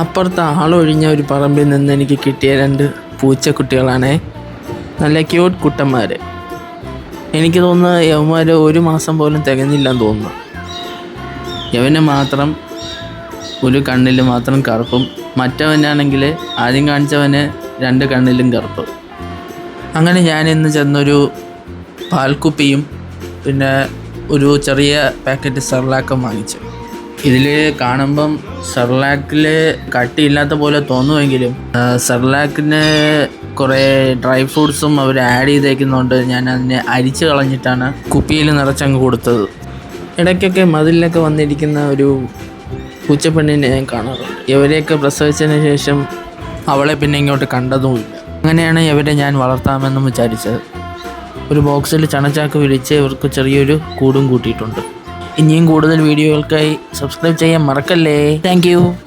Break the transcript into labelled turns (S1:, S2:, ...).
S1: അപ്പുറത്ത് ആളൊഴിഞ്ഞ ഒരു പറമ്പിൽ നിന്ന് എനിക്ക് കിട്ടിയ 2 പൂച്ചക്കുട്ടികളാണ്. നല്ല ക്യൂട്ട് കുട്ടന്മാർ. എനിക്ക് തോന്നുന്നു യവന്മാർ 1 മാസം പോലും തികഞ്ഞില്ലെന്ന് തോന്നുന്നു. യവന് മാത്രം ഒരു കണ്ണിൽ മാത്രം കറുപ്പും, മറ്റവനാണെങ്കിൽ ആദ്യം കാണിച്ചവന് 2 കണ്ണിലും കറുപ്പ്. അങ്ങനെ ഞാൻ ഇന്ന് ചെന്നൊരു പാൽക്കുപ്പിയും പിന്നെ ഒരു ചെറിയ പാക്കറ്റ് സെർലാക്കും വാങ്ങിച്ചു. ഇതിൽ കാണുമ്പം സെർലാക്കിൽ കട്ടിയില്ലാത്ത പോലെ തോന്നുമെങ്കിലും സെർലാക്കിന് കുറേ ഡ്രൈ ഫ്രൂട്ട്സും അവർ ആഡ് ചെയ്തേക്കുന്നതുകൊണ്ട് ഞാൻ അതിനെ അരിച്ച് കളഞ്ഞിട്ടാണ് കുപ്പിയിൽ നിറച്ചങ്ങ് കൊടുത്തത്. ഇടയ്ക്കൊക്കെ മതിലൊക്കെ വന്നിരിക്കുന്ന ഒരു പൂച്ചപ്പെണ്ണിനെ ഞാൻ കാണാറുണ്ട്. ഇവരെയൊക്കെ പ്രസവിച്ചതിന് ശേഷം അവളെ പിന്നെ ഇങ്ങോട്ട് കണ്ടതുമില്ല. അങ്ങനെയാണ് ഇവരെ ഞാൻ വളർത്താമെന്നും വിചാരിച്ചത്. ഒരു ബോക്സിൽ ചണച്ചാക്ക് വിരിച്ച് ഇവർക്ക് ചെറിയൊരു കൂടും കൂട്ടിയിട്ടുണ്ട്. ഇനിയും കൂടുതൽ വീഡിയോകൾക്കായി സബ്സ്ക്രൈബ് ചെയ്യാൻ മറക്കല്ലേ. താങ്ക്